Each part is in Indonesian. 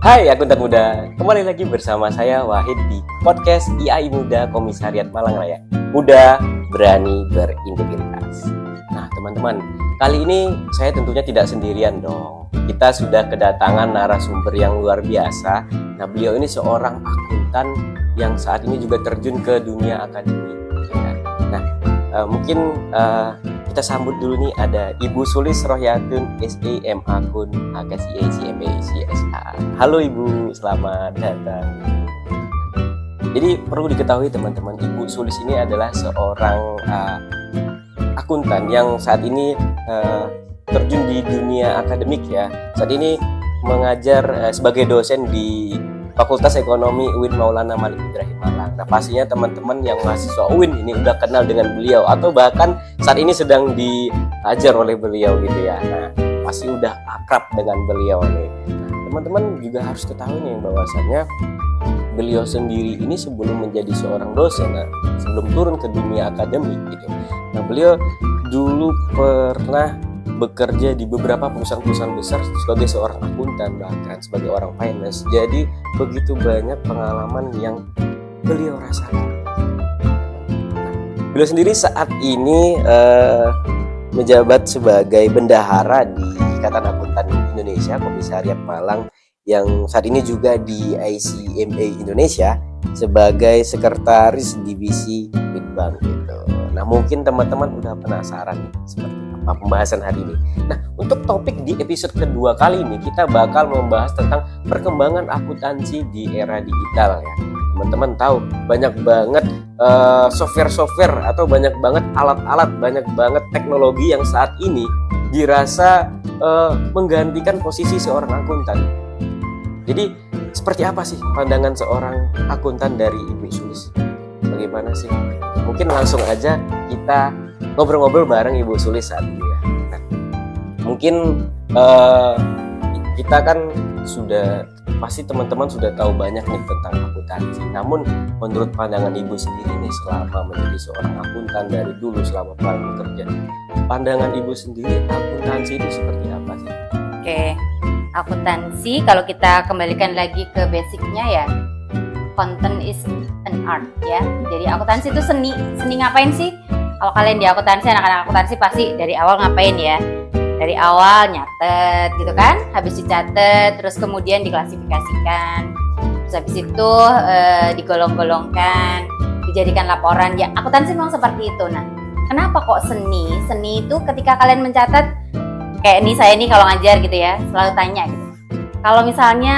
Hai akuntan muda, kembali lagi bersama saya Wahid di podcast IAI Muda Komisariat Malang Raya. Muda, berani, berintegritas. Nah teman-teman, kali ini saya tentunya tidak sendirian dong. Kita sudah kedatangan narasumber yang luar biasa. Nah beliau ini seorang akuntan yang saat ini juga terjun ke dunia akademik. Nah mungkin kita sambut dulu nih, ada Ibu Sulis Rohyatun SEM Akun HKCA CMA CSA. Halo Ibu, selamat datang. Jadi perlu diketahui teman-teman, Ibu Sulis ini adalah seorang akuntan yang saat ini terjun di dunia akademik ya. Saat ini mengajar sebagai dosen di Fakultas Ekonomi UIN Maulana Malik Ibrahim Malang. Nah pastinya teman-teman yang mahasiswa UIN ini udah kenal dengan beliau atau bahkan saat ini sedang diajar oleh beliau gitu ya. Nah pasti udah akrab dengan beliau nih. Nah, teman-teman juga harus ketahui nih bahwasannya beliau sendiri ini sebelum menjadi seorang dosen, sebelum turun ke dunia akademik gitu. Nah beliau dulu pernah bekerja di beberapa perusahaan-perusahaan besar sebagai seorang akuntan, bahkan sebagai orang finance. Jadi begitu banyak pengalaman yang beliau rasakan. Beliau sendiri saat ini menjabat sebagai bendahara di Ikatan Akuntan Indonesia Komisariat Malang, yang saat ini juga di ICMA Indonesia sebagai sekretaris divisi Bitbank gitu. Nah mungkin teman-teman udah penasaran seperti apa pembahasan hari ini. Nah untuk topik di episode kedua kali ini kita bakal membahas tentang perkembangan akuntansi di era digital ya. Teman-teman tahu banyak banget software-software atau banyak banget alat-alat, banyak banget teknologi yang saat ini dirasa menggantikan posisi seorang akuntan. Jadi seperti apa sih pandangan seorang akuntan dari Ibu Sulis? Bagaimana sih? Mungkin langsung aja kita ngobrol-ngobrol bareng Ibu Sulis saat ini ya. Nah, mungkin kita kan pasti teman-teman sudah tahu banyak nih tentang akuntansi. Namun menurut pandangan Ibu sendiri nih selama menjadi seorang akuntan dari dulu selama bekerja, pandangan Ibu sendiri akuntansi itu seperti apa sih? Oke, akuntansi kalau kita kembalikan lagi ke basicnya ya, content is an art ya. Jadi akuntansi itu seni ngapain sih? Kalau kalian di akuntansi, anak-anak akuntansi pasti dari awal ngapain ya? Dari awal nyatet gitu kan, habis dicatet, terus kemudian diklasifikasikan, terus habis itu digolong-golongkan, dijadikan laporan. Ya akuntansi memang seperti itu. Nah, kenapa kok seni? Seni itu ketika kalian mencatat, kayak ini saya nih kalau ngajar gitu ya, selalu tanya gitu. Kalau misalnya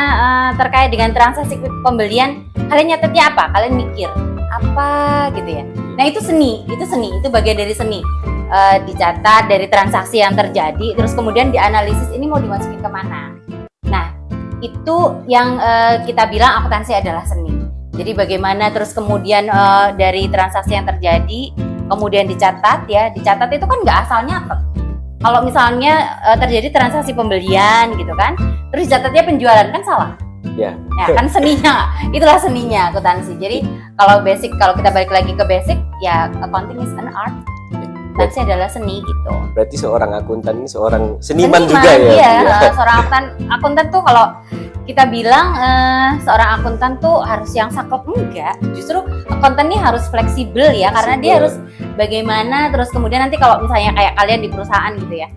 terkait dengan transaksi pembelian, kalian nyatetnya apa? Kalian mikir apa gitu ya? Nah itu seni, itu bagian dari seni. Dicatat dari transaksi yang terjadi, terus kemudian dianalisis ini mau dimasukin kemana. Nah itu yang kita bilang akuntansi adalah seni. Jadi bagaimana terus kemudian dari transaksi yang terjadi, kemudian dicatat ya, dicatat itu kan nggak asal nyatet. Kalau misalnya terjadi transaksi pembelian gitu kan, terus dicatatnya penjualan kan salah. Ya. Ya kan seninya, itulah seninya akuntansi. Jadi kalau kita balik lagi ke basic, ya accounting is an art. Akuntansi adalah seni gitu. Berarti seorang akuntan ini seorang seniman juga ya? Iya, seorang akuntan tuh kalau kita bilang seorang akuntan tuh harus yang saklek, enggak. Justru akuntan ini harus fleksibel ya, karena dia harus bagaimana terus kemudian nanti kalau misalnya kayak kalian di perusahaan gitu ya,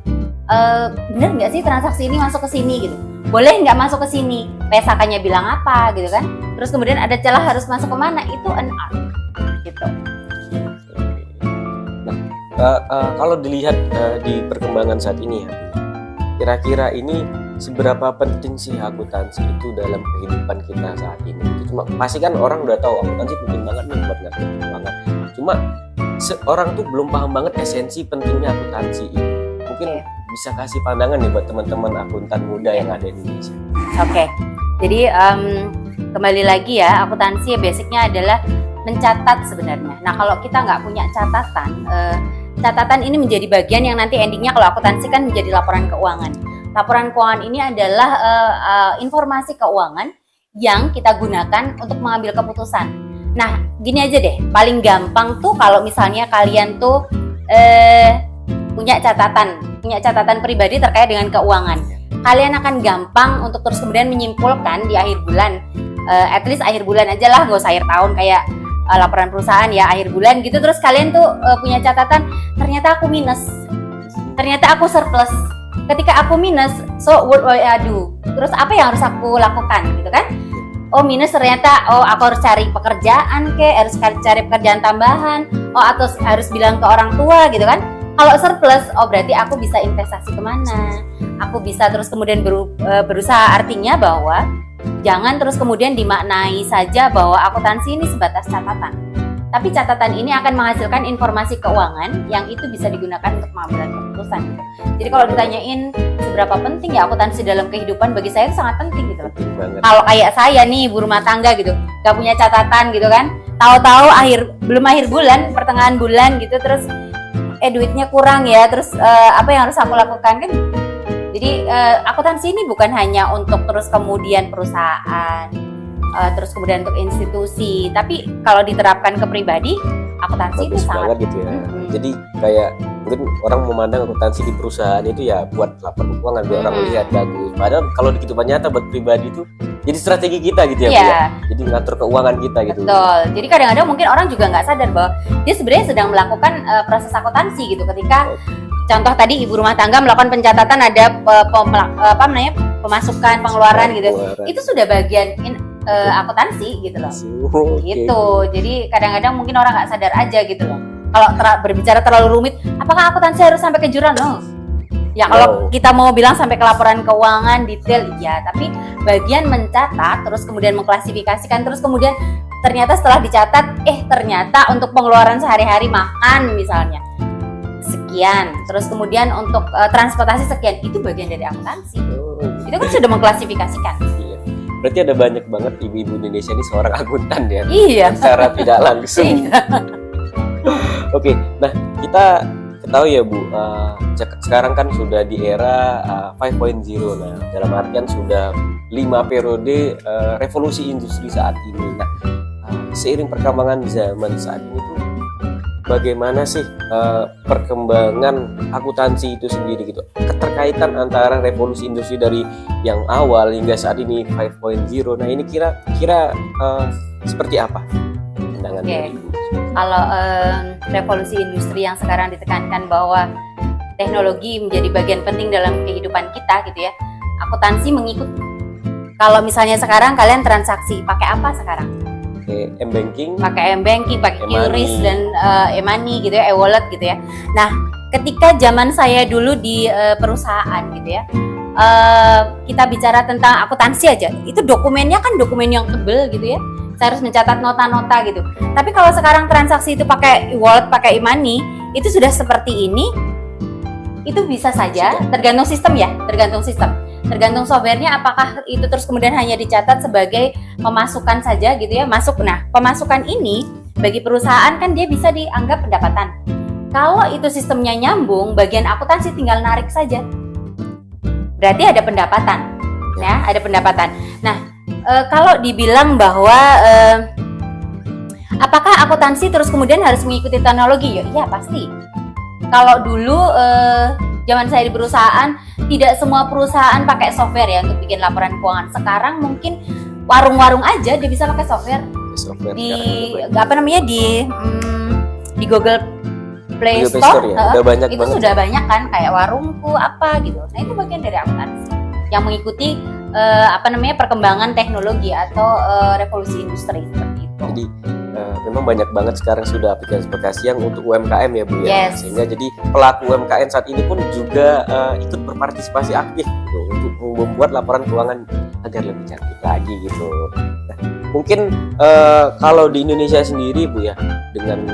bener nggak sih transaksi ini masuk ke sini gitu? Boleh nggak masuk ke sini? PSK-nya bilang apa gitu kan? Terus kemudian ada celah harus masuk kemana? Itu an art gitu. Kalau dilihat di perkembangan saat ini ya, kira-kira ini seberapa penting sih akuntansi itu dalam kehidupan kita saat ini? Cuma pasti kan orang udah tahu akuntansi penting banget nih buat ngerti banget. Cuma orang tuh belum paham banget esensi pentingnya akuntansi ini. Mungkin bisa kasih pandangan nih buat teman-teman akuntan muda yang ada di Indonesia. Oke. Jadi kembali lagi ya, akuntansi basicnya adalah mencatat sebenarnya. Nah kalau kita nggak punya catatan ini menjadi bagian yang nanti endingnya kalau akuntansi kan menjadi laporan keuangan. Laporan keuangan ini adalah informasi keuangan yang kita gunakan untuk mengambil keputusan. Nah gini aja deh, paling gampang tuh kalau misalnya kalian tuh punya catatan pribadi terkait dengan keuangan. kalian akan gampang untuk terus kemudian menyimpulkan di akhir bulan. At least akhir bulan aja lah, nggak usah akhir tahun kayak laporan perusahaan ya, akhir bulan gitu. Terus kalian tuh punya catatan, ternyata aku minus, ternyata aku surplus. Ketika aku minus, so what will I do? Terus apa yang harus aku lakukan gitu kan? Oh minus ternyata, oh aku harus cari pekerjaan harus cari pekerjaan tambahan, atau harus bilang ke orang tua gitu kan. Kalau surplus, oh berarti aku bisa investasi kemana? Aku bisa terus kemudian berusaha, artinya bahwa jangan terus kemudian dimaknai saja bahwa akuntansi ini sebatas catatan. Tapi catatan ini akan menghasilkan informasi keuangan yang itu bisa digunakan untuk pengambilan keputusan. Jadi kalau ditanyain seberapa penting ya akuntansi dalam kehidupan, bagi saya itu sangat penting gitu loh. Kalau kayak saya nih ibu rumah tangga gitu, gak punya catatan gitu kan, tahu-tahu belum akhir bulan, pertengahan bulan gitu, terus duitnya kurang ya, terus apa yang harus aku lakukan kan? Jadi akuntansi ini bukan hanya untuk terus kemudian perusahaan, terus kemudian untuk institusi, tapi kalau diterapkan ke pribadi, akuntansi itu sangat banget gitu ya. Jadi kayak mungkin orang memandang akuntansi di perusahaan itu ya buat laporan keuangan biar orang lihat bagus. Padahal kalau di kehidupan nyata buat pribadi itu jadi strategi kita gitu ya, Bu ya. Jadi ngatur keuangan kita gitu. Betul. Jadi kadang-kadang mungkin orang juga nggak sadar bahwa dia sebenarnya sedang melakukan proses akuntansi gitu. Ketika contoh tadi ibu rumah tangga melakukan pencatatan ada pemasukan, pengeluaran gitu. Itu sudah bagian akuntansi gitu loh. Gitu. Jadi kadang-kadang mungkin orang nggak sadar aja gitu loh. Kalau berbicara terlalu rumit, apakah akuntansi harus sampai ke jurang? No. Ya kalau kita mau bilang sampai ke laporan keuangan detail, iya. Tapi bagian mencatat, terus kemudian mengklasifikasikan, terus kemudian ternyata setelah dicatat, ternyata untuk pengeluaran sehari-hari makan misalnya sekian, terus kemudian untuk transportasi sekian, itu bagian dari akuntansi. Itu kan sudah mengklasifikasikan. Iya. Berarti ada banyak banget ibu-ibu Indonesia ini seorang akuntan ya. Iya. Secara tidak langsung. Iya. Oke, nah kita ketahui ya Bu, sekarang kan sudah di era 5.0. Nah, dalam artian sudah 5 periode revolusi industri saat ini. Nah, seiring perkembangan zaman saat ini tuh bagaimana sih perkembangan akuntansi itu sendiri gitu? Keterkaitan antara revolusi industri dari yang awal hingga saat ini 5.0. Nah, ini kira-kira seperti apa pandangan dari Ibu? Kalau revolusi industri yang sekarang ditekankan bahwa teknologi menjadi bagian penting dalam kehidupan kita gitu ya, akuntansi mengikuti. Kalau misalnya sekarang kalian transaksi pakai apa sekarang? Pakai m-banking, pakai QRIS dan e-money gitu ya, e-wallet gitu ya. Nah, ketika zaman saya dulu di perusahaan gitu ya, kita bicara tentang akuntansi aja, itu dokumennya kan dokumen yang tebel gitu ya. Saya harus mencatat nota-nota gitu. Tapi kalau sekarang transaksi itu pakai e-wallet, pakai e-money, itu sudah seperti ini. Itu bisa saja, tergantung sistem ya, tergantung softwarenya, apakah itu terus kemudian hanya dicatat sebagai pemasukan saja gitu ya, masuk. Nah, pemasukan ini bagi perusahaan kan dia bisa dianggap pendapatan. Kalau itu sistemnya nyambung, bagian akuntansi tinggal narik saja. Berarti ada pendapatan. Ya, ada pendapatan. Nah, kalau dibilang bahwa apakah akuntansi terus kemudian harus mengikuti teknologi? Ya, iya pasti. Kalau dulu zaman saya di perusahaan, tidak semua perusahaan pakai software ya untuk bikin laporan keuangan. Sekarang mungkin warung-warung aja dia bisa pakai software. Di di Google Play Store ya? Udah banyak itu sudah banyak kan, kayak warungku apa gitu. Nah itu bagian dari akuntansi yang mengikuti perkembangan teknologi atau revolusi industri seperti itu. Jadi memang banyak banget sekarang sudah aplikasi-aplikasi yang untuk UMKM ya Bu ya. Yes. Sehingga jadi pelaku UMKM saat ini pun juga ikut berpartisipasi aktif gitu, untuk membuat laporan keuangan agar lebih cantik lagi gitu. Nah, mungkin kalau di Indonesia sendiri Bu ya, dengan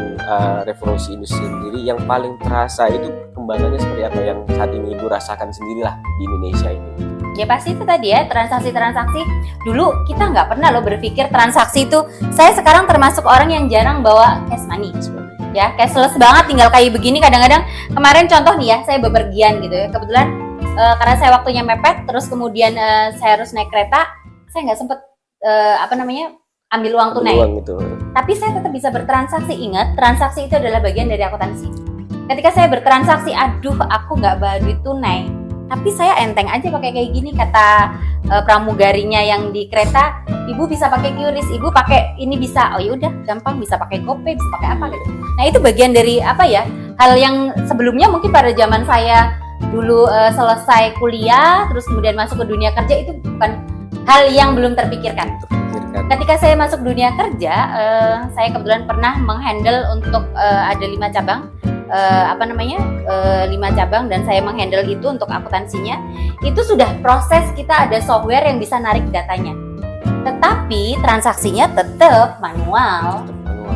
revolusi industri sendiri yang paling terasa itu perkembangannya seperti apa yang saat ini Ibu rasakan sendirilah di Indonesia ini? Ya pasti itu tadi ya, transaksi-transaksi. Dulu kita nggak pernah loh berpikir transaksi itu. Saya sekarang termasuk orang yang jarang bawa cash money. Ya, cashless banget, tinggal kayak begini. Kadang-kadang kemarin contoh nih ya, saya bepergian gitu ya. Kebetulan karena saya waktunya mepet, terus kemudian saya harus naik kereta, saya nggak sempet ambil uang tunai. Gitu. Tapi saya tetap bisa bertransaksi. Ingat, transaksi itu adalah bagian dari akuntansi. Ketika saya bertransaksi, aduh aku nggak bawa duit tunai. Tapi saya enteng aja pakai kayak gini, kata pramugarinya yang di kereta, ibu bisa pakai QRIS, ibu pakai ini bisa. Oh ya udah, gampang, bisa pakai GoPay, bisa pakai apa gitu. Nah itu bagian dari apa ya? Hal yang sebelumnya mungkin pada zaman saya dulu selesai kuliah, terus kemudian masuk ke dunia kerja, itu bukan hal yang belum terpikirkan. Ketika saya masuk dunia kerja, saya kebetulan pernah menghandle untuk ada 5 cabang, 5 cabang, dan saya menghandle itu untuk akuntansinya. Itu sudah proses, kita ada software yang bisa narik datanya. Tetapi transaksinya tetap manual.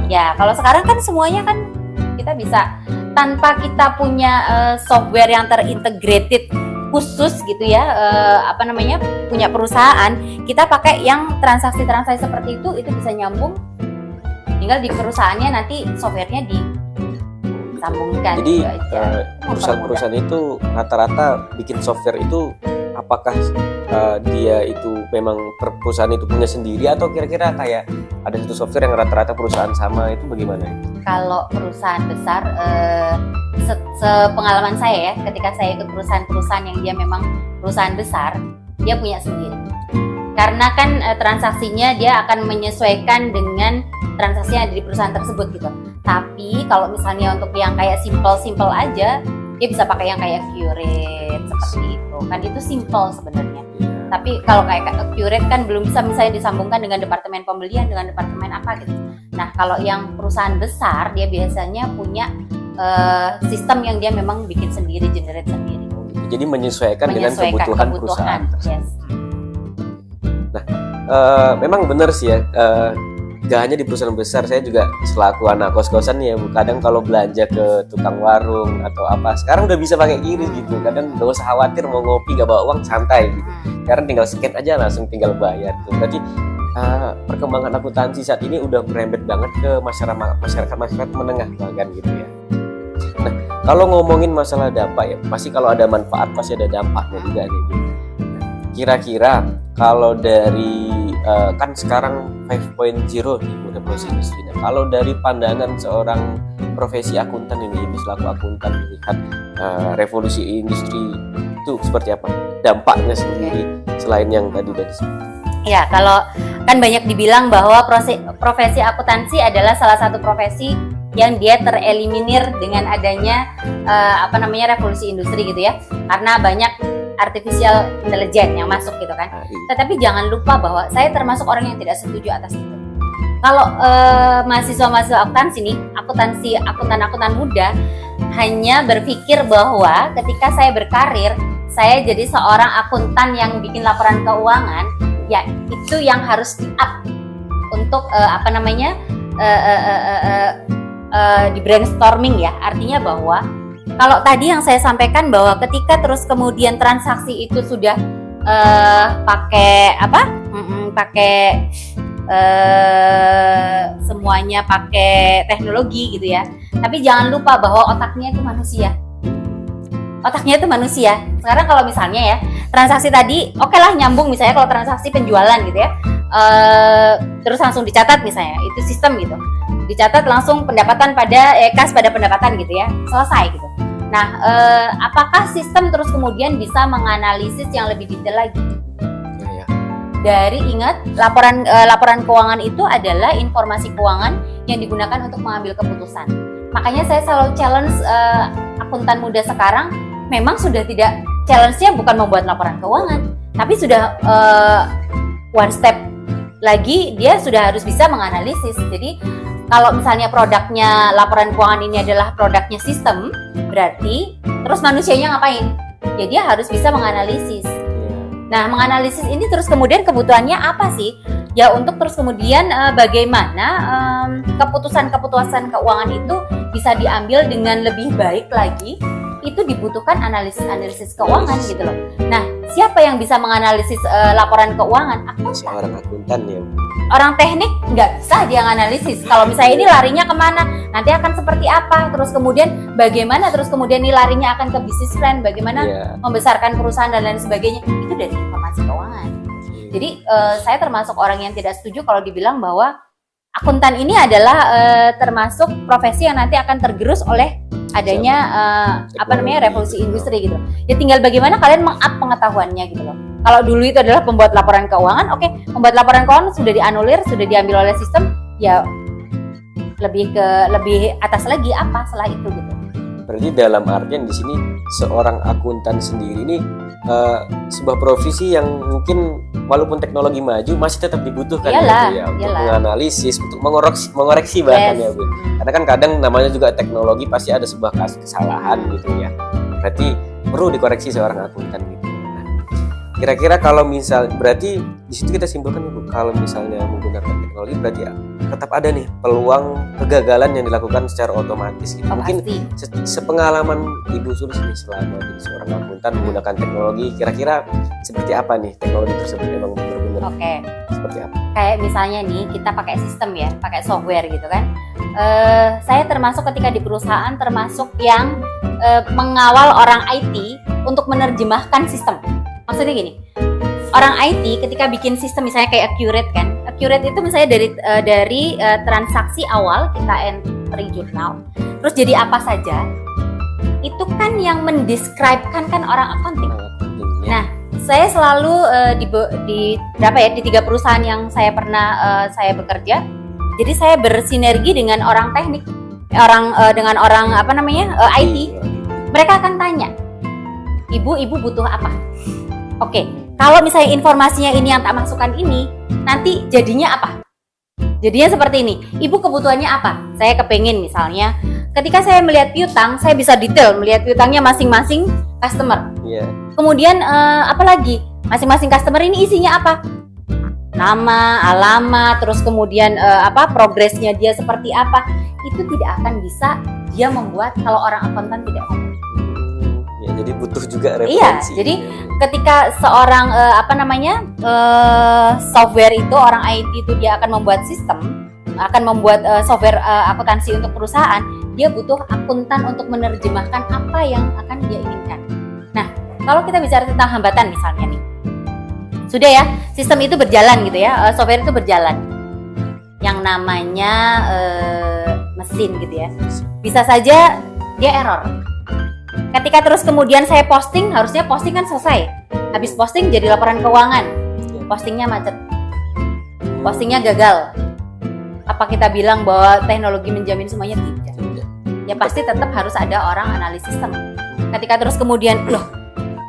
Ya, kalau sekarang kan semuanya kan kita bisa tanpa kita punya software yang terintegrated khusus gitu ya, punya perusahaan, kita pakai yang transaksi-transaksi seperti itu bisa nyambung. Tinggal di perusahaannya nanti softwarenya disambungkan. Jadi perusahaan-perusahaan itu rata-rata bikin software itu, apakah dia itu memang perusahaan itu punya sendiri, atau kira-kira kayak ada satu software yang rata-rata perusahaan sama, itu bagaimana? Kalau perusahaan besar, sepengalaman saya ya, ketika saya ikut perusahaan-perusahaan yang dia memang perusahaan besar, dia punya sendiri. Karena kan transaksinya dia akan menyesuaikan dengan transaksi yang ada di perusahaan tersebut gitu. Tapi kalau misalnya untuk yang kayak simple aja, dia bisa pakai yang kayak Curate seperti itu. Kan itu simple sebenarnya. Tapi kalau kayak Curate kan belum bisa misalnya disambungkan dengan departemen pembelian, dengan departemen apa gitu. Nah, kalau yang perusahaan besar, dia biasanya punya sistem yang dia memang bikin sendiri, generate sendiri. Jadi menyesuaikan dengan kebutuhan perusahaan. Yes. Nah, memang benar sih ya. Gak hanya di perusahaan besar, saya juga selaku anak kos-kosan ya, kadang kalau belanja ke tukang warung atau apa, sekarang udah bisa pakai QRIS gitu. Kadang gak usah khawatir mau ngopi gak bawa uang, santai gitu. Sekarang tinggal scan aja langsung tinggal bayar tuh. Berarti perkembangan akuntansi saat ini udah merembet banget ke masyarakat menengah bahkan gitu ya. Nah, kalau ngomongin masalah dampak ya, pasti kalau ada manfaat pasti ada dampaknya juga nih. Kira-kira kalau dari kan sekarang 5.0 nih udah proses industri. Nah, kalau dari pandangan seorang profesi akuntan ini, selaku akuntan melihat revolusi industri itu seperti apa? Dampaknya sendiri selain yang tadi disebut. Ya, kalau kan banyak dibilang bahwa profesi akuntansi adalah salah satu profesi yang dia tereliminir dengan adanya revolusi industri gitu ya. Karena banyak artificial intelligence yang masuk gitu kan. Tetapi jangan lupa bahwa saya termasuk orang yang tidak setuju atas itu. Kalau mahasiswa-mahasiswa akuntansi nih, akuntan muda hanya berpikir bahwa ketika saya berkarir, saya jadi seorang akuntan yang bikin laporan keuangan, ya itu yang harus di-up untuk di brainstorming ya. Artinya bahwa kalau tadi yang saya sampaikan bahwa ketika terus kemudian transaksi itu sudah semuanya pakai teknologi gitu ya. Tapi jangan lupa bahwa otaknya itu manusia. Sekarang kalau misalnya ya transaksi tadi, oke lah nyambung misalnya kalau transaksi penjualan gitu ya, terus langsung dicatat misalnya, itu sistem gitu. Dicatat langsung pendapatan kas pada pendapatan gitu ya, selesai gitu. Nah, apakah sistem terus kemudian bisa menganalisis yang lebih detail lagi? Ya. Dari ingat, laporan keuangan itu adalah informasi keuangan yang digunakan untuk mengambil keputusan. Makanya saya selalu challenge akuntan muda sekarang, memang sudah tidak, challenge-nya bukan membuat laporan keuangan, tapi sudah one step lagi, dia sudah harus bisa menganalisis. Jadi kalau misalnya produknya laporan keuangan ini adalah produknya sistem, berarti terus manusianya ngapain? Ya dia harus bisa menganalisis. Nah, menganalisis ini terus kemudian kebutuhannya apa sih? Ya untuk terus kemudian bagaimana keputusan keuangan itu bisa diambil dengan lebih baik lagi, itu dibutuhkan analisis keuangan gitu loh. Nah, siapa yang bisa menganalisis laporan keuangan? Seorang akuntan ya. Orang teknik nggak bisa dia analisis. Kalau misalnya ini larinya kemana, nanti akan seperti apa, terus kemudian bagaimana, terus kemudian ini larinya akan ke bisnis plan, bagaimana membesarkan perusahaan dan lain sebagainya, itu dari informasi keuangan. Jadi saya termasuk orang yang tidak setuju kalau dibilang bahwa akuntan ini adalah termasuk profesi yang nanti akan tergerus oleh adanya revolusi industri gitu. Ya tinggal bagaimana kalian meng-up pengetahuannya gitu loh. Kalau dulu itu adalah pembuat laporan keuangan, oke, pembuat laporan keuangan sudah dianulir, sudah diambil oleh sistem, ya lebih atas lagi apa setelah itu gitu. Berarti dalam artian di sini seorang akuntan sendiri ini sebuah profesi yang mungkin walaupun teknologi maju masih tetap dibutuhkan Iyalah, gitu ya, untuk iyalah. menganalisis, untuk mengoreksi bahkan Yes. ya Bu. Karena kan kadang namanya juga teknologi pasti ada sebuah kesalahan gitu ya. Berarti perlu dikoreksi seorang akuntan gitu. Nah, kira-kira kalau misal berarti di situ kita simpulkan Bu, kalau misalnya menggunakan teknologi berarti ya, tetap ada nih peluang kegagalan yang dilakukan secara otomatis gitu. Oh, Mungkin pasti. sepengalaman Ibu Sulis nih selama jadi seorang akuntan menggunakan teknologi, kira-kira seperti apa nih teknologi tersebut, memang benar-benar Oke. seperti apa? Kayak misalnya nih kita pakai sistem ya, pakai software gitu kan. Saya termasuk ketika di perusahaan termasuk yang mengawal orang IT untuk menerjemahkan sistem. Maksudnya gini, orang IT ketika bikin sistem misalnya kayak Accurate kan, Accurate itu misalnya dari transaksi awal kita entry jurnal, terus jadi apa saja, itu kan yang mendescribe-kan kan orang accounting. Sangat penting ya. Nah, saya selalu di 3 perusahaan yang saya pernah saya bekerja. Jadi saya bersinergi dengan orang teknik, dengan orang IT. Mereka akan tanya, ibu butuh apa? Oke, kalau misalnya informasinya ini yang tak masukkan ini, nanti jadinya apa? Jadinya seperti ini. Ibu kebutuhannya apa? Saya kepengen misalnya, ketika saya melihat piutang, saya bisa detail melihat piutangnya masing-masing customer. Iya. Kemudian apalagi masing-masing customer ini isinya apa? Nama, alamat, terus kemudian progresnya dia seperti apa? Itu tidak akan bisa dia membuat kalau orang akuntan tidak ngomong. Ya, jadi butuh juga referensi. Iya, jadi ketika seorang software itu orang IT itu dia akan membuat sistem, akan membuat software akuntansi untuk perusahaan, dia butuh akuntan untuk menerjemahkan apa yang akan dia inginkan. Nah, kalau kita bicara tentang hambatan misalnya nih, sudah ya, sistem itu berjalan gitu ya, software itu berjalan. Yang namanya mesin gitu ya, bisa saja dia error. Ketika terus kemudian saya posting, harusnya posting kan selesai. Habis posting jadi laporan keuangan, postingnya macet, postingnya gagal. Apa kita bilang bahwa teknologi menjamin semuanya? Tidak. Ya pasti tetap harus ada orang analis sistem. Ketika terus kemudian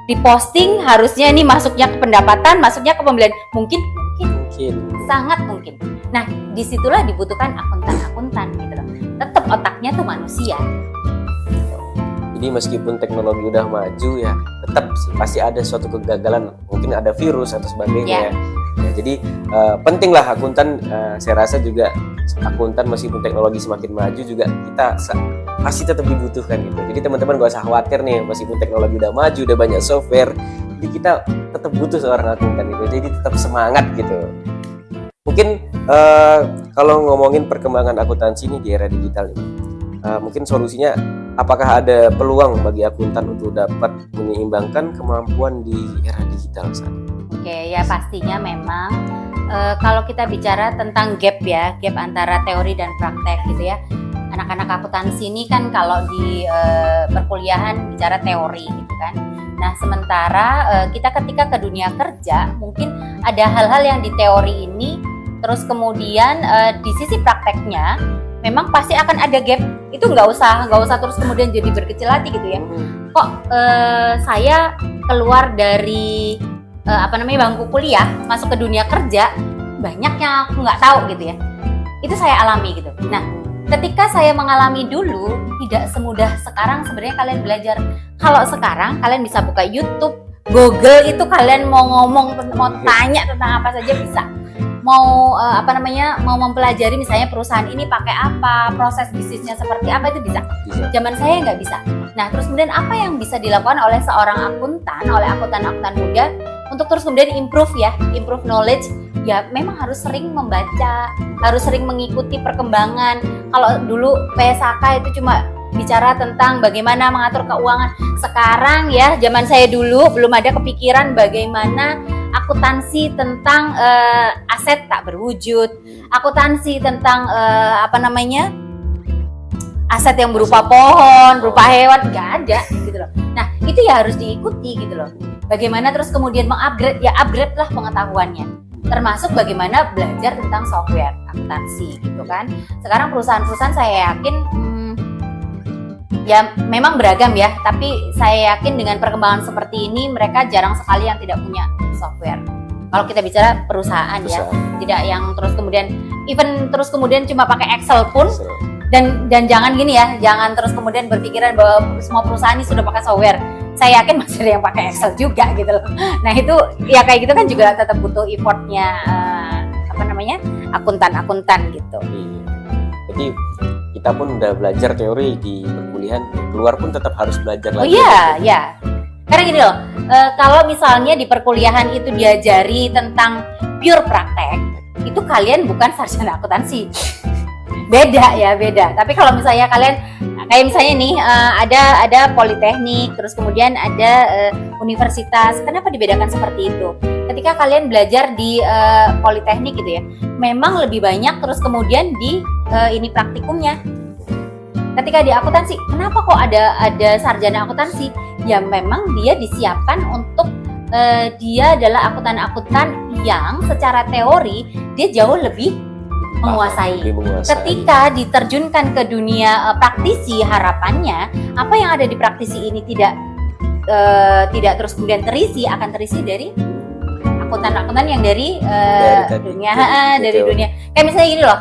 di posting harusnya ini masuknya ke pendapatan, masuknya ke pembelian, mungkin sangat mungkin. Nah, disitulah dibutuhkan akuntan gitu loh. Tetap otaknya tuh manusia. Jadi meskipun teknologi udah maju ya, tetap sih pasti ada suatu kegagalan, mungkin ada virus atau sebagainya. Ya. Ya, jadi pentinglah akuntan. Saya rasa juga akuntan meskipun teknologi semakin maju juga kita pasti tetap dibutuhkan gitu. Jadi teman-teman gak usah khawatir nih, meskipun teknologi udah maju, udah banyak software, jadi kita tetap butuh seorang akuntan gitu. Jadi tetap semangat gitu. Mungkin kalau ngomongin perkembangan akuntansi ini di era digital ini, mungkin solusinya apakah ada peluang bagi akuntan untuk dapat menyeimbangkan kemampuan di era digital saat ini? Oke, ya pastinya memang kalau kita bicara tentang gap antara teori dan praktek gitu ya. Anak-anak akuntansi ini kan kalau di perkuliahan bicara teori gitu kan. Nah, sementara kita ketika ke dunia kerja mungkin ada hal-hal yang di teori ini, terus kemudian di sisi prakteknya memang pasti akan ada gap. Itu nggak usah terus kemudian jadi berkecil hati gitu ya. Kok saya keluar dari bangku kuliah masuk ke dunia kerja, banyak yang aku nggak tahu gitu ya. Itu saya alami gitu. Nah, ketika saya mengalami dulu, tidak semudah sekarang sebenarnya kalian belajar. Kalau sekarang kalian bisa buka YouTube, Google, itu kalian mau ngomong, mau tanya tentang apa saja bisa. Mau mau mempelajari misalnya perusahaan ini pakai apa, proses bisnisnya seperti apa, itu bisa. Zaman saya nggak bisa. Nah, terus kemudian apa yang bisa dilakukan oleh seorang akuntan, oleh akuntan-akuntan muda untuk terus kemudian improve knowledge, ya memang harus sering membaca, harus sering mengikuti perkembangan. Kalau dulu PSAK itu cuma bicara tentang bagaimana mengatur keuangan. Sekarang ya, zaman saya dulu belum ada kepikiran bagaimana akuntansi tentang aset tak berwujud, akuntansi tentang aset yang berupa pohon, berupa hewan, nggak ada gitu loh. Nah itu ya harus diikuti gitu loh. Bagaimana terus kemudian mengupgrade, ya upgrade lah pengetahuannya. Termasuk bagaimana belajar tentang software akuntansi gitu kan. Sekarang perusahaan-perusahaan saya yakin ya memang beragam ya, tapi saya yakin dengan perkembangan seperti ini mereka jarang sekali yang tidak punya software. Kalau kita bicara perusahaan ya, tidak yang terus kemudian even terus kemudian cuma pakai Excel pun. Dan jangan gini ya, jangan terus kemudian berpikiran bahwa semua perusahaan ini sudah pakai software. Saya yakin masih ada yang pakai Excel juga gitu loh. Nah itu ya kayak gitu kan juga tetap butuh effortnya akuntan gitu. Jadi kita pun udah belajar teori di perkuliahan, keluar pun tetap harus belajar lagi. Oh iya, ya. Karena gini loh, kalau misalnya di perkuliahan itu diajari tentang pure praktek, itu kalian bukan sarjana akuntansi. Beda. Tapi kalau misalnya kalian kayak misalnya nih ada politeknik, terus kemudian ada universitas. Kenapa dibedakan seperti itu? Ketika kalian belajar di politeknik gitu ya, memang lebih banyak terus kemudian di ini praktikumnya. Ketika di akuntansi, kenapa kok ada sarjana akuntansi? Ya memang dia disiapkan untuk dia adalah akuntan-akuntan yang secara teori dia jauh lebih menguasai. Ketika diterjunkan ke dunia praktisi, harapannya apa yang ada di praktisi ini tidak terus kemudian terisi, akan terisi dari akuntan-akuntan yang dari dunia. Kayak misalnya gini loh,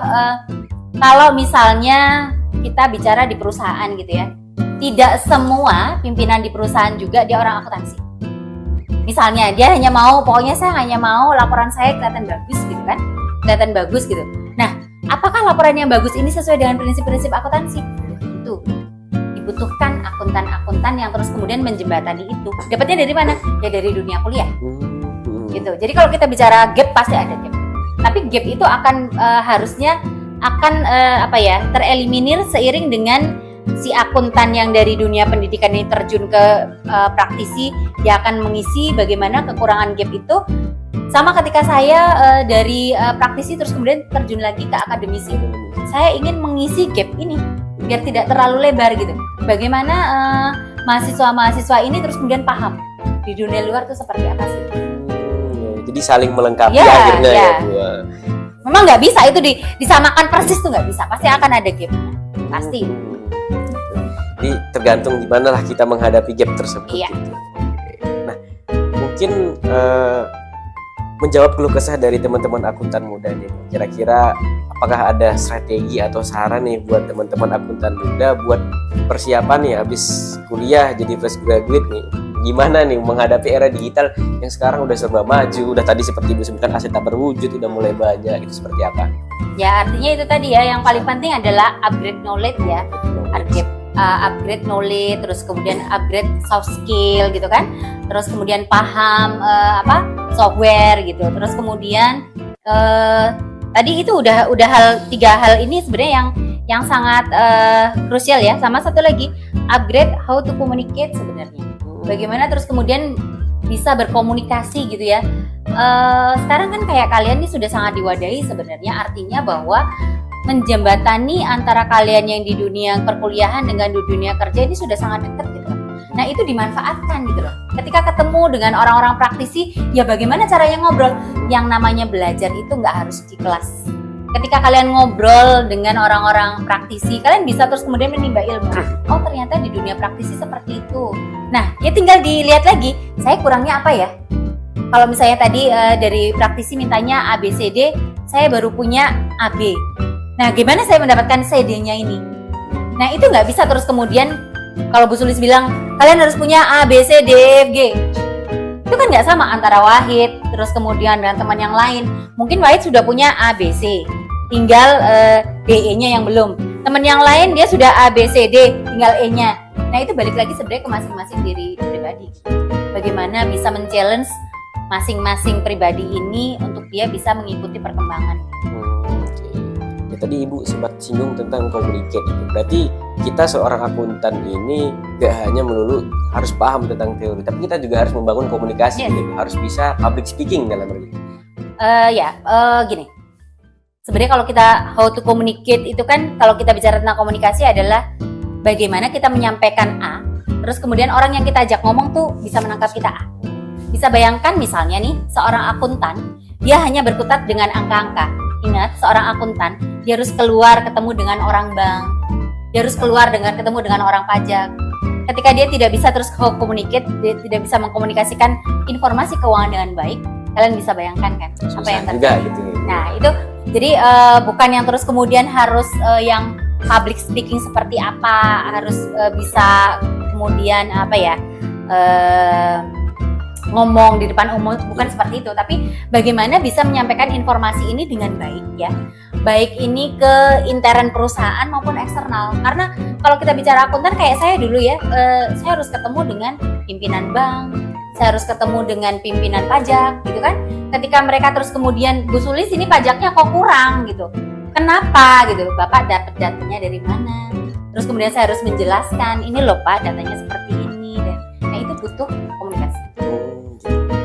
kalau misalnya kita bicara di perusahaan gitu ya, tidak semua pimpinan di perusahaan juga dia orang akuntansi. Misalnya dia hanya mau, pokoknya saya hanya mau laporan saya kelihatan bagus gitu. Nah, apakah laporan yang bagus ini sesuai dengan prinsip-prinsip akuntansi? Itu dibutuhkan akuntan-akuntan yang terus kemudian menjembatani itu. Dapatnya dari mana? Ya dari dunia kuliah. Gitu. Jadi kalau kita bicara gap pasti ada gap. Tapi gap itu akan harusnya akan tereliminir seiring dengan si akuntan yang dari dunia pendidikan ini terjun ke praktisi, dia akan mengisi bagaimana kekurangan gap itu. Sama ketika saya dari praktisi terus kemudian terjun lagi ke akademisi, saya ingin mengisi gap ini biar tidak terlalu lebar gitu. Bagaimana mahasiswa-mahasiswa ini terus kemudian paham di dunia luar itu seperti apa sih? Jadi saling melengkapi akhirnya ya Bu. Memang nggak bisa itu disamakan persis tuh nggak bisa, pasti akan ada gapnya, pasti. Jadi tergantung gimana lah kita menghadapi gap tersebut. Iya. Gitu. Nah, mungkin menjawab keluh kesah dari teman-teman akuntan muda nih, kira-kira apakah ada strategi atau saran nih buat teman-teman akuntan muda buat persiapan nih habis kuliah jadi fresh graduate nih, gimana nih menghadapi era digital yang sekarang udah serba maju, udah tadi seperti Ibu sebutkan aset tak berwujud udah mulai banyak, itu seperti apa? Ya artinya itu tadi ya, yang paling penting adalah upgrade knowledge ya, upgrade knowledge, terus kemudian upgrade soft skill gitu kan, terus kemudian paham software gitu, terus kemudian tadi itu udah tiga hal ini sebenarnya yang sangat krusial ya. Sama satu lagi, upgrade how to communicate sebenarnya, bagaimana terus kemudian bisa berkomunikasi gitu ya. Sekarang kan kayak kalian ini sudah sangat diwadahi sebenarnya, artinya bahwa menjembatani antara kalian yang di dunia perkuliahan dengan di dunia kerja ini sudah sangat dekat gitu. Nah itu dimanfaatkan gitu loh. Ketika ketemu dengan orang-orang praktisi, ya bagaimana caranya ngobrol. Yang namanya belajar itu nggak harus di kelas. Ketika kalian ngobrol dengan orang-orang praktisi, kalian bisa terus kemudian menimba ilmu. Oh ternyata di dunia praktisi seperti itu. Nah ya tinggal dilihat lagi, saya kurangnya apa ya. Kalau misalnya tadi dari praktisi mintanya ABCD, saya baru punya AB. Nah, gimana saya mendapatkan CD-nya ini? Nah, itu nggak bisa terus kemudian kalau Bu Sulis bilang, kalian harus punya A, B, C, D, E, F, G. Itu kan nggak sama antara Wahid, terus kemudian dengan teman yang lain. Mungkin Wahid sudah punya A, B, C, tinggal D-E-nya yang belum. Teman yang lain dia sudah A, B, C, D, tinggal E-nya. Nah, itu balik lagi sebenarnya ke masing-masing diri pribadi. Bagaimana bisa men-challenge masing-masing pribadi ini untuk dia bisa mengikuti perkembangan. Tadi Ibu sempat singgung tentang communicate itu. Berarti kita seorang akuntan ini gak hanya melulu harus paham tentang teori, tapi kita juga harus membangun komunikasi, gitu. Harus bisa public speaking dalam hal ini. Gini. sebenarnya kalau kita how to communicate itu kan, kalau kita bicara tentang komunikasi adalah bagaimana kita menyampaikan A, terus kemudian orang yang kita ajak ngomong tuh bisa menangkap kita A. Bisa bayangkan misalnya nih, seorang akuntan, dia hanya berkutat dengan angka-angka. Ingat, seorang akuntan, dia harus keluar ketemu dengan orang bank, dia harus keluar ketemu dengan orang pajak. Ketika dia tidak bisa terus communicate, dia tidak bisa mengkomunikasikan informasi keuangan dengan baik, kalian bisa bayangkan kan apa yang terjadi. Gitu. Nah itu, jadi bukan yang terus kemudian harus yang public speaking seperti apa, harus bisa kemudian ngomong di depan umum, bukan seperti itu, tapi bagaimana bisa menyampaikan informasi ini dengan baik ya, baik ini ke intern perusahaan maupun eksternal. Karena kalau kita bicara akuntan kayak saya dulu ya, saya harus ketemu dengan pimpinan bank, saya harus ketemu dengan pimpinan pajak gitu kan. Ketika mereka terus kemudian, Bu Sulis ini pajaknya kok kurang gitu, kenapa gitu, Bapak dapat datanya dari mana? Terus kemudian saya harus menjelaskan, ini loh Pak, datanya seperti ini, dan nah itu butuh komunikasi.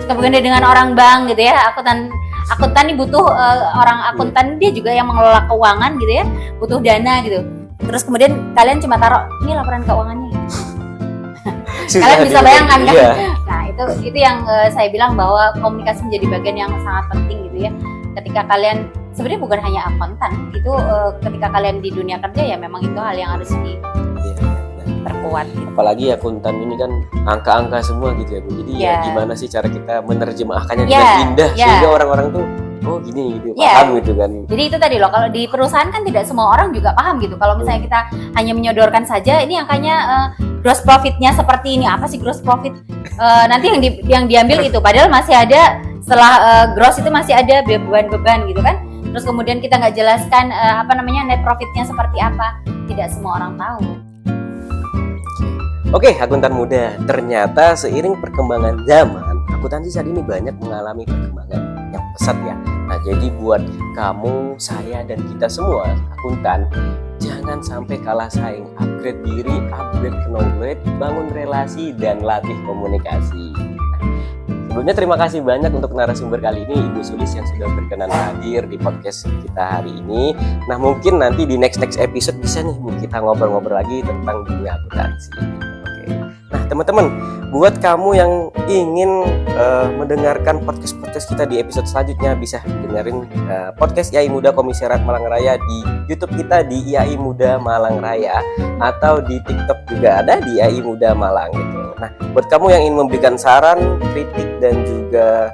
Kemudian dengan orang bank gitu ya, akuntan ini butuh orang akuntan, dia juga yang mengelola keuangan gitu ya, butuh dana gitu. Terus kemudian kalian cuma taruh ini laporan keuangannya gitu. Kalian bisa bayangkan kan? Iya. Nah itu yang saya bilang bahwa komunikasi menjadi bagian yang sangat penting gitu ya. Ketika kalian, sebenarnya bukan hanya akuntan, itu ketika kalian di dunia kerja ya memang itu hal yang harus diperkuat. Gitu. Apalagi akuntan ini kan angka-angka semua gitu ya Bu. Jadi ya gimana sih cara kita menerjemahkannya dengan indah sehingga orang-orang tuh oh gini gitu, paham gitu kan. Jadi itu tadi loh, kalau di perusahaan kan tidak semua orang juga paham gitu. Kalau misalnya kita hanya menyodorkan saja ini angkanya gross profitnya seperti ini, apa sih gross profit? Nanti yang diambil itu, padahal masih ada setelah gross itu masih ada beban-beban gitu kan. Terus kemudian kita nggak jelaskan net profitnya seperti apa, tidak semua orang tahu. Oke, akuntan muda, ternyata seiring perkembangan zaman, akuntansi saat ini banyak mengalami perkembangan yang pesat ya. Nah, jadi buat kamu, saya, dan kita semua akuntan, jangan sampai kalah saing, upgrade diri, upgrade knowledge, bangun relasi, dan latih komunikasi. Sebelumnya terima kasih banyak untuk narasumber kali ini, Ibu Sulis yang sudah berkenan hadir di podcast kita hari ini. Nah, mungkin nanti di next episode bisa nih Bu, kita ngobrol-ngobrol lagi tentang dunia akuntansi. Nah teman-teman, buat kamu yang ingin mendengarkan podcast kita di episode selanjutnya, bisa dengerin podcast IAI Muda Komisariat Malang Raya di YouTube kita di IAI Muda Malang Raya, atau di TikTok juga ada di IAI Muda Malang gitu. Nah buat kamu yang ingin memberikan saran, kritik, dan juga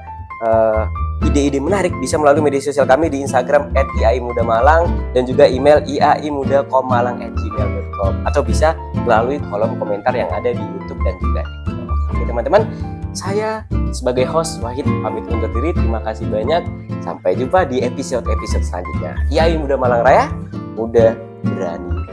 ide-ide menarik, bisa melalui media sosial kami di Instagram @iaimudamalang dan juga email iaimuda.malang@gmail.com, atau bisa melalui kolom komentar yang ada di YouTube dan juga di TikTok. Oke teman-teman, saya sebagai host Wahid pamit undur diri. Terima kasih banyak. Sampai jumpa di episode selanjutnya. IAI Muda Malang Raya, muda, berani,